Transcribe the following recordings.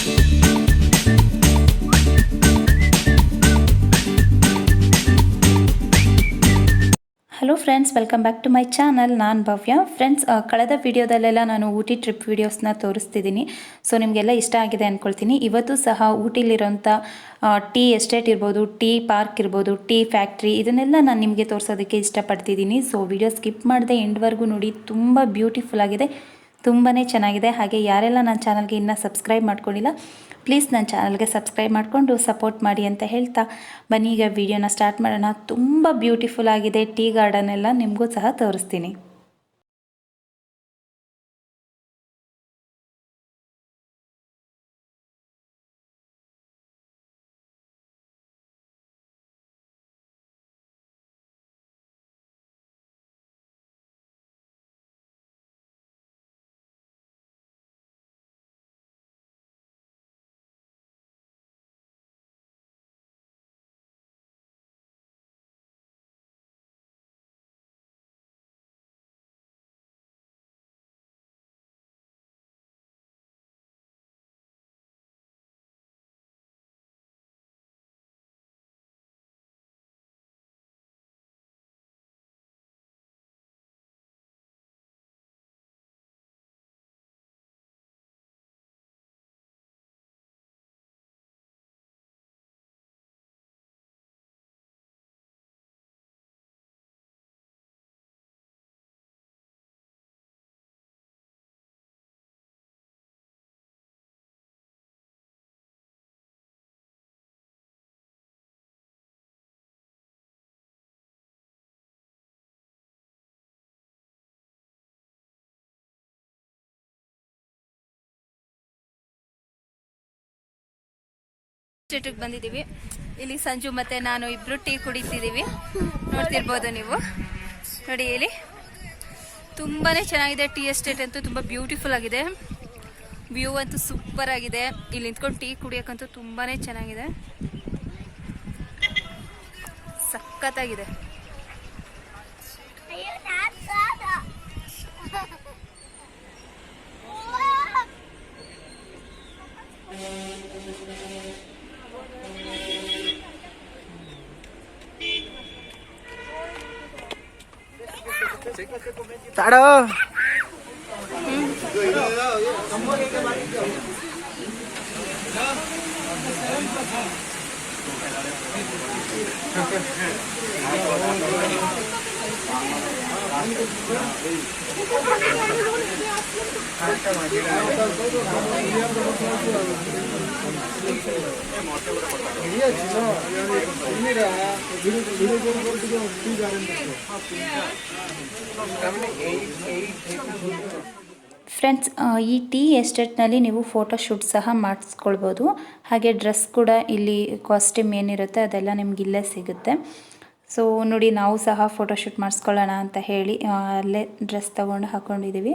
Hello friends, welcome back to my channel. ನಾನು Bhavya. Friends, ಕಳೆದ ವಿಡಿಯೋದಲ್ಲೆಲ್ಲ ನಾನು ಊಟಿ ಟ್ರಿಪ್ ವೀಡಿಯೋಸ್ನ ತೋರಿಸ್ತಿದ್ದೀನಿ. ಸೊ ನಿಮಗೆಲ್ಲ ಇಷ್ಟ ಆಗಿದೆ ಅಂದ್ಕೊಳ್ತೀನಿ. ಇವತ್ತು ಸಹ ಊಟಿಲಿರೋಂಥ ಟೀ ಎಸ್ಟೇಟ್ ಇರ್ಬೋದು, ಟೀ ಪಾರ್ಕ್ ಇರ್ಬೋದು, ಟೀ ಫ್ಯಾಕ್ಟ್ರಿ, ಇದನ್ನೆಲ್ಲ ನಾನು ನಿಮಗೆ ತೋರಿಸೋದಕ್ಕೆ ಇಷ್ಟಪಡ್ತಿದ್ದೀನಿ. ಸೊ ವಿಡಿಯೋ ಸ್ಕಿಪ್ ಮಾಡದೆ ಎಂಡ್ವರೆಗೂ ನೋಡಿ. ತುಂಬ ಬ್ಯೂಟಿಫುಲ್ ಆಗಿದೆ, ತುಂಬಾ ಚೆನ್ನಾಗಿದೆ. ಹಾಗೆ ಯಾರೆಲ್ಲ ನನ್ನ ಚಾನಲ್ಗೆ ಇನ್ನೂ ಸಬ್ಸ್ಕ್ರೈಬ್ ಮಾಡ್ಕೊಂಡಿಲ್ಲ, ಪ್ಲೀಸ್ ನನ್ನ ಚಾನಲ್ಗೆ ಸಬ್ಸ್ಕ್ರೈಬ್ ಮಾಡಿಕೊಂಡು ಸಪೋರ್ಟ್ ಮಾಡಿ ಅಂತ ಹೇಳ್ತಾ ಬನ್ನಿ ಈಗ ವಿಡಿಯೋನ ಸ್ಟಾರ್ಟ್ ಮಾಡೋಣ. ತುಂಬ ಬ್ಯೂಟಿಫುಲ್ ಆಗಿದೆ ಟೀ ಗಾರ್ಡನ್ ಎಲ್ಲ, ನಿಮಗೂ ಸಹ ತೋರಿಸ್ತೀನಿ. ಎಸ್ಟೇಟಿಗೆ ಬಂದಿದ್ದೀವಿ. ಇಲ್ಲಿ ಸಂಜು ಮತ್ತೆ ನಾನು ಇಬ್ರು ಟೀ ಕುಡಿತಿದ್ದೀವಿ. ನೋಡ್ತಿರ್ಬೋದು ನೀವು. ನೋಡಿ, ಇಲ್ಲಿ ತುಂಬಾನೇ ಚೆನ್ನಾಗಿದೆ. ಟೀ ಎಸ್ಟೇಟ್ ಅಂತೂ ತುಂಬ ಬ್ಯೂಟಿಫುಲ್ ಆಗಿದೆ. ವ್ಯೂ ಅಂತೂ ಸೂಪರ್ ಆಗಿದೆ. ಇಲ್ಲಿ ನಿಂತ್ಕೊಂಡು ಟೀ ಕುಡಿಯೋಕ್ಕಂತೂ ತುಂಬಾನೇ ಚೆನ್ನಾಗಿದೆ, ಸಖತ್ತಾಗಿದೆ. ತಾಡೋ ಫ್ರೆಂಡ್ಸ್, ಈ ಟೀ ಎಸ್ಟೇಟ್ನಲ್ಲಿ ನೀವು ಫೋಟೋ ಶೂಟ್ ಸಹ ಮಾಡಿಸ್ಕೊಳ್ಬೋದು. ಹಾಗೆ ಡ್ರೆಸ್ ಕೂಡ ಇಲ್ಲಿ ಕಾಸ್ಟ್ಯೂಮ್ ಏನಿರುತ್ತೆ ಅದೆಲ್ಲ ನಿಮ್ಗೆ ಇಲ್ಲೇ ಸಿಗುತ್ತೆ. ಸೊ ನೋಡಿ, ನಾವು ಸಹ ಫೋಟೋಶೂಟ್ ಮಾಡಿಸ್ಕೊಳ್ಳೋಣ ಅಂತ ಹೇಳಿ ಅಲ್ಲೇ ಡ್ರೆಸ್ ತೊಗೊಂಡು ಹಾಕ್ಕೊಂಡಿದ್ದೀವಿ.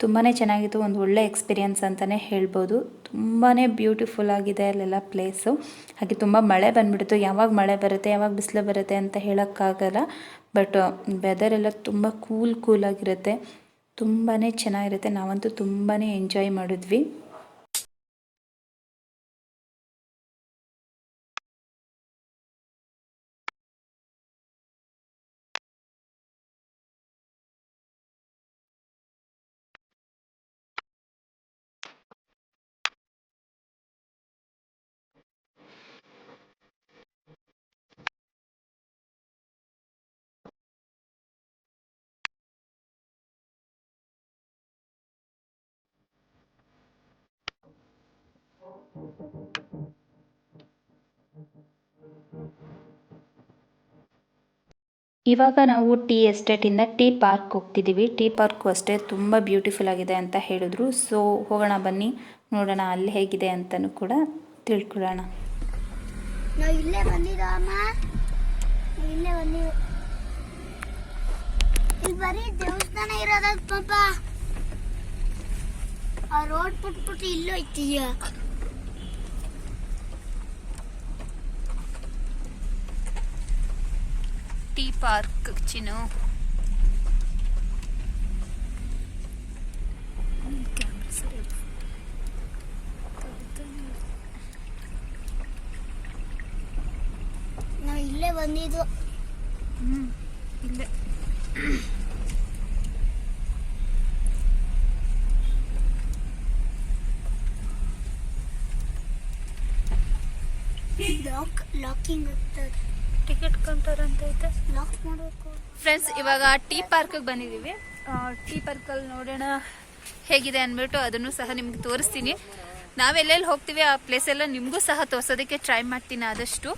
ತುಂಬಾ ಚೆನ್ನಾಗಿತ್ತು, ಒಂದು ಒಳ್ಳೆ ಎಕ್ಸ್ಪೀರಿಯನ್ಸ್ ಅಂತಲೇ ಹೇಳ್ಬೋದು. ತುಂಬಾ ಬ್ಯೂಟಿಫುಲ್ ಆಗಿದೆ ಅಲ್ಲೆಲ್ಲ ಪ್ಲೇಸು. ಹಾಗೆ ತುಂಬ ಮಳೆ ಬಂದುಬಿಡ್ತು. ಯಾವಾಗ ಮಳೆ ಬರುತ್ತೆ, ಯಾವಾಗ ಬಿಸಿಲು ಬರುತ್ತೆ ಅಂತ ಹೇಳೋಕ್ಕಾಗಲ್ಲ. ಬಟ್ ವೆದರ್ ತುಂಬ ಕೂಲಾಗಿರುತ್ತೆ, ತುಂಬಾ ಚೆನ್ನಾಗಿರುತ್ತೆ. ನಾವಂತೂ ತುಂಬಾ ಎಂಜಾಯ್ ಮಾಡಿದ್ವಿ. ಇವಾಗ ನಾವು ಟೀ ಎಸ್ಟೇಟಿಂದ ಟೀ ಪಾರ್ಕ್ ಹೋಗ್ತಿದ್ದೀವಿ. ಟೀ ಪಾರ್ಕು ಅಷ್ಟೇ ತುಂಬ ಬ್ಯೂಟಿಫುಲ್ ಆಗಿದೆ ಅಂತ ಹೇಳಿದ್ರು. ಸೊ ಹೋಗೋಣ ಬನ್ನಿ, ನೋಡೋಣ ಅಲ್ಲಿ ಹೇಗಿದೆ ಅಂತಲೂ ಕೂಡ ತಿಳ್ಕೊಳ್ಳೋಣ. ನಾವು ಇಲ್ಲೇ ಬಂದಿದ್ದು ಅಮ್ಮ, ಇಲ್ಲೇ ಬಂದಿದ್ದು. ಇಲ್ಲಿ ಬರೀ ದೇವಸ್ಥಾನ ಇರೋದ ಪಾಪ. ಆ ರೋಡ್ ಬಿಟ್ಬಿಟ್ಟು ಇಲ್ಲೂ ಐತಿಯ. ಟೀ ಪಾರ್ಕ್ ಚಿನ್ನು. ಬಂದಿದ್ದು. ಇಲ್ಲೇ ಲಾಕಿಂಗ್ ಆಗ್ತದೆ. ಟಿಕೆಟ್ ಕೌಂಟರ್ ಅಂತ ಐತೆ. ಲಾಕ್ ಮಾಡಬೇಕು. ಫ್ರೆಂಡ್ಸ್, ಇವಾಗ ಟೀ ಪಾರ್ಕ್ಗೆ ಬಂದಿದ್ದೀವಿ. ಟೀ ಪಾರ್ಕಲ್ಲಿ ನೋಡೋಣ ಹೇಗಿದೆ ಅಂದ್ಬಿಟ್ಟು ಅದನ್ನು ಸಹ ನಿಮ್ಗೆ ತೋರಿಸ್ತೀನಿ. ನಾವೆಲ್ಲೆಲ್ಲಿ ಹೋಗ್ತೀವಿ ಆ ಪ್ಲೇಸ್ ಎಲ್ಲ ನಿಮಗೂ ಸಹ ತೋರಿಸೋದಕ್ಕೆ ಟ್ರೈ ಮಾಡ್ತೀನಿ ಆದಷ್ಟು.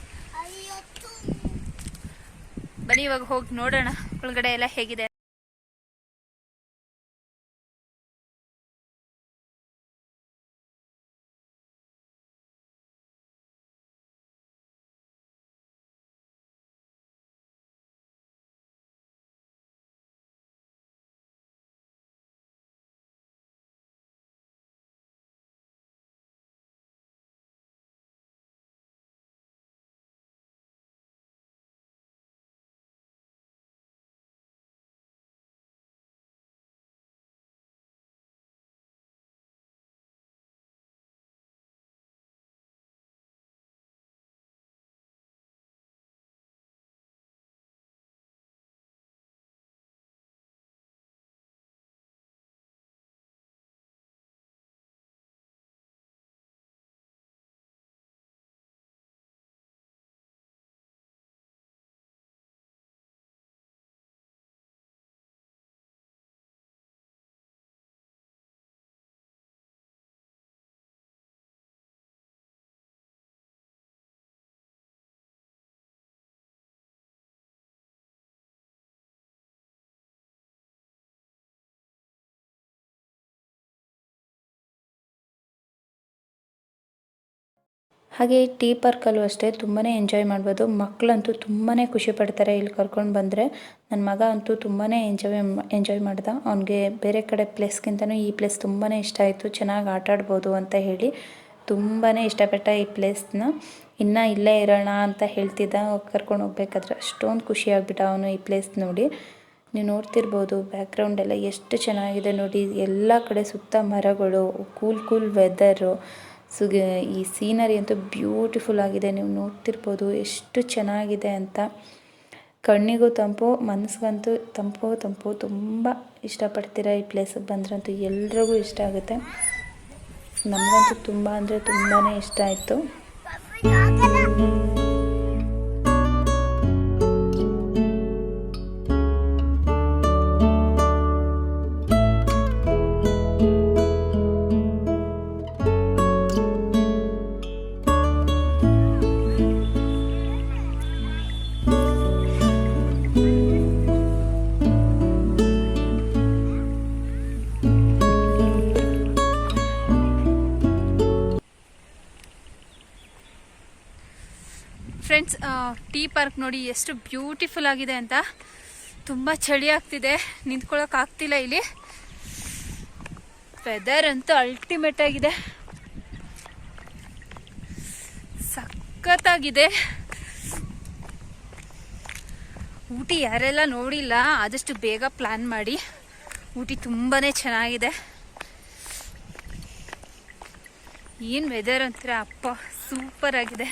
ಬನ್ನಿ ಇವಾಗ ಹೋಗಿ ನೋಡೋಣ ಒಳಗಡೆ ಎಲ್ಲ ಹೇಗಿದೆ. ಹಾಗೆ ಟೀ ಪಾರ್ಕಲ್ಲೂ ಅಷ್ಟೇ ತುಂಬಾ ಎಂಜಾಯ್ ಮಾಡ್ಬೋದು. ಮಕ್ಕಳಂತೂ ತುಂಬಾ ಖುಷಿ ಪಡ್ತಾರೆ ಇಲ್ಲಿ ಕರ್ಕೊಂಡು ಬಂದರೆ. ನನ್ನ ಮಗ ಅಂತೂ ತುಂಬಾ ಎಂಜಾಯ್ ಮಾಡ್ದ. ಅವನಿಗೆ ಬೇರೆ ಕಡೆ ಪ್ಲೇಸ್ಗಿಂತನೂ ಈ ಪ್ಲೇಸ್ ತುಂಬಾ ಇಷ್ಟ ಆಯಿತು. ಚೆನ್ನಾಗಿ ಆಟ ಆಡ್ಬೋದು ಅಂತ ಹೇಳಿ ತುಂಬಾ ಇಷ್ಟಪಟ್ಟ ಈ ಪ್ಲೇಸ್ನ. ಇನ್ನೂ ಇಲ್ಲೇ ಇರೋಣ ಅಂತ ಹೇಳ್ತಿದ್ದ. ಕರ್ಕೊಂಡು ಹೋಗ್ಬೇಕಾದ್ರೆ ಅಷ್ಟೊಂದು ಖುಷಿಯಾಗ್ಬಿಟ್ಟ ಅವನು ಈ ಪ್ಲೇಸ್ ನೋಡಿ. ನೀವು ನೋಡ್ತಿರ್ಬೋದು ಬ್ಯಾಕ್ಗ್ರೌಂಡ್ ಎಲ್ಲ ಎಷ್ಟು ಚೆನ್ನಾಗಿದೆ ನೋಡಿ. ಎಲ್ಲ ಕಡೆ ಸುತ್ತ ಮರಗಳು, ಕೂಲ್ ವೆದರು. ಈ ಸೀನರಿ ಅಂತೂ ಬ್ಯೂಟಿಫುಲ್ ಆಗಿದೆ. ನೀವು ನೋಡ್ತಿರ್ಬೋದು ಎಷ್ಟು ಚೆನ್ನಾಗಿದೆ ಅಂತ. ಕಣ್ಣಿಗೂ ತಂಪು, ಮನಸ್ಸಿಗಂತೂ ತಂಪು. ತುಂಬ ಇಷ್ಟಪಡ್ತೀರಾ ಈ ಪ್ಲೇಸಿಗೆ ಬಂದ್ರಂತೂ ಎಲ್ರಿಗೂ ಇಷ್ಟ ಆಗುತ್ತೆ. ನಮಗಂತೂ ತುಂಬ ಅಂದರೆ ತುಂಬಾ ಇಷ್ಟ ಆಯಿತು. ಫ್ರೆಂಡ್ಸ್, ಟೀ ಪಾರ್ಕ್ ನೋಡಿ ಎಷ್ಟು ಬ್ಯೂಟಿಫುಲ್ ಆಗಿದೆ ಅಂತ. ತುಂಬ ಚಳಿ ಆಗ್ತಿದೆ, ನಿಂತ್ಕೊಳ್ಳೋಕ್ಕಾಗ್ತಿಲ್ಲ ಇಲ್ಲಿ. ವೆದರ್ ಅಂತೂ ಅಲ್ಟಿಮೇಟ್ ಆಗಿದೆ, ಸಖತ್ತಾಗಿದೆ. ಊಟಿ ಯಾರೆಲ್ಲ ನೋಡಿಲ್ಲ ಆದಷ್ಟು ಬೇಗ ಪ್ಲ್ಯಾನ್ ಮಾಡಿ. ಊಟಿ ತುಂಬಾ ಚೆನ್ನಾಗಿದೆ. ಏನು ವೆದರ್ ಅಂತೀರ ಅಪ್ಪ, ಸೂಪರ್ ಆಗಿದೆ.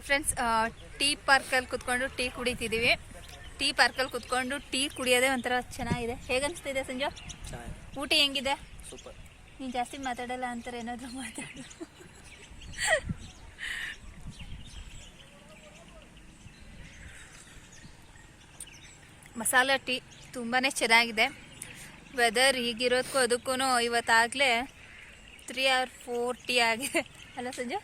ಫ್ರೆಂಡ್ಸ್, ಟೀ ಪಾರ್ಕಲ್ಲಿ ಕುತ್ಕೊಂಡು ಟೀ ಕುಡಿತಿದ್ದೀವಿ. ಟೀ ಪಾರ್ಕಲ್ಲಿ ಕುತ್ಕೊಂಡು ಟೀ ಕುಡಿಯೋದೇ ಒಂಥರ ಚೆನ್ನಾಗಿದೆ. ಹೇಗನ್ನಿಸ್ತಿದೆ ಸಂಜು? ಊಟ ಹೆಂಗಿದೆ? ಸೂಪರ್. ನೀನು ಜಾಸ್ತಿ ಮಾತಾಡಲ್ಲ ಅಂತಾರೆ, ಏನಾದರೂ ಮಾತಾಡು. ಮಸಾಲ ಟೀ ತುಂಬಾ ಚೆನ್ನಾಗಿದೆ. ವೆದರ್ ಹೀಗಿರೋದಕ್ಕೂ ಅದಕ್ಕೂ ಇವತ್ತಾಗಲೇ 3 or 4 ಟೀ ಆಗಿದೆ ಅಲ್ಲ ಸಂಜು?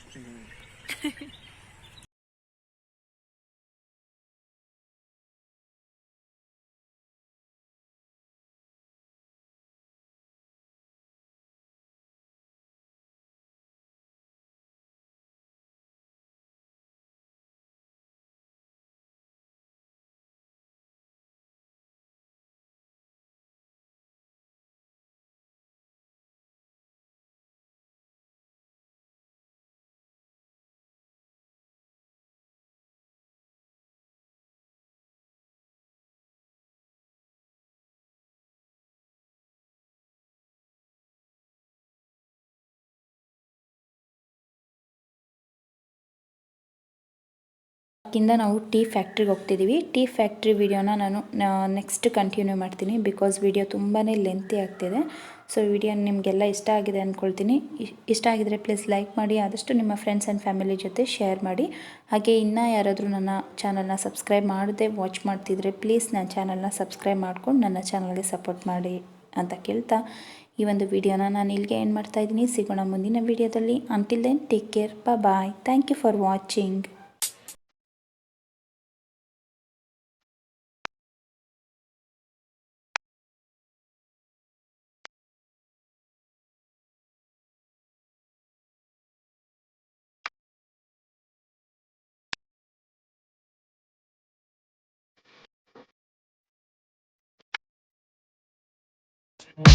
ಇಂದ ನಾವು ಟೀ ಫ್ಯಾಕ್ಟ್ರಿಗೆ ಹೋಗ್ತಿದ್ದೀವಿ. ಟೀ ಫ್ಯಾಕ್ಟ್ರಿ ವಿಡಿಯೋನ ನಾನು ನೆಕ್ಸ್ಟ್ ಕಂಟಿನ್ಯೂ ಮಾಡ್ತೀನಿ, ಬಿಕಾಸ್ ವಿಡಿಯೋ ತುಂಬಾ ಲೆಂತಿ ಆಗ್ತಿದೆ. ಸೊ ವಿಡಿಯೋ ನಿಮಗೆಲ್ಲ ಇಷ್ಟ ಆಗಿದೆ ಅಂದ್ಕೊಳ್ತೀನಿ. ಇಷ್ಟ ಆಗಿದರೆ ಪ್ಲೀಸ್ ಲೈಕ್ ಮಾಡಿ, ಆದಷ್ಟು ನಿಮ್ಮ ಫ್ರೆಂಡ್ಸ್ ಆ್ಯಂಡ್ ಫ್ಯಾಮಿಲಿ ಜೊತೆ ಶೇರ್ ಮಾಡಿ. ಹಾಗೆ ಇನ್ನೂ ಯಾರಾದರೂ ನನ್ನ ಚಾನಲ್ನ ಸಬ್ಸ್ಕ್ರೈಬ್ ಮಾಡದೆ ವಾಚ್ ಮಾಡ್ತಿದ್ರೆ ಪ್ಲೀಸ್ ನನ್ನ ಚಾನಲ್ನ ಸಬ್ಸ್ಕ್ರೈಬ್ ಮಾಡ್ಕೊಂಡು ನನ್ನ ಚಾನಲ್ಗೆ ಸಪೋರ್ಟ್ ಮಾಡಿ ಅಂತ ಕೇಳ್ತಾ ಈ ಒಂದು ವಿಡಿಯೋನ ನಾನು ಇಲ್ಲಿಗೆ ಏನು ಮಾಡ್ತಾಯಿದ್ದೀನಿ. ಸಿಗೋಣ ಮುಂದಿನ ವಿಡಿಯೋದಲ್ಲಿ. Until then take care, bye. Thank you for watching.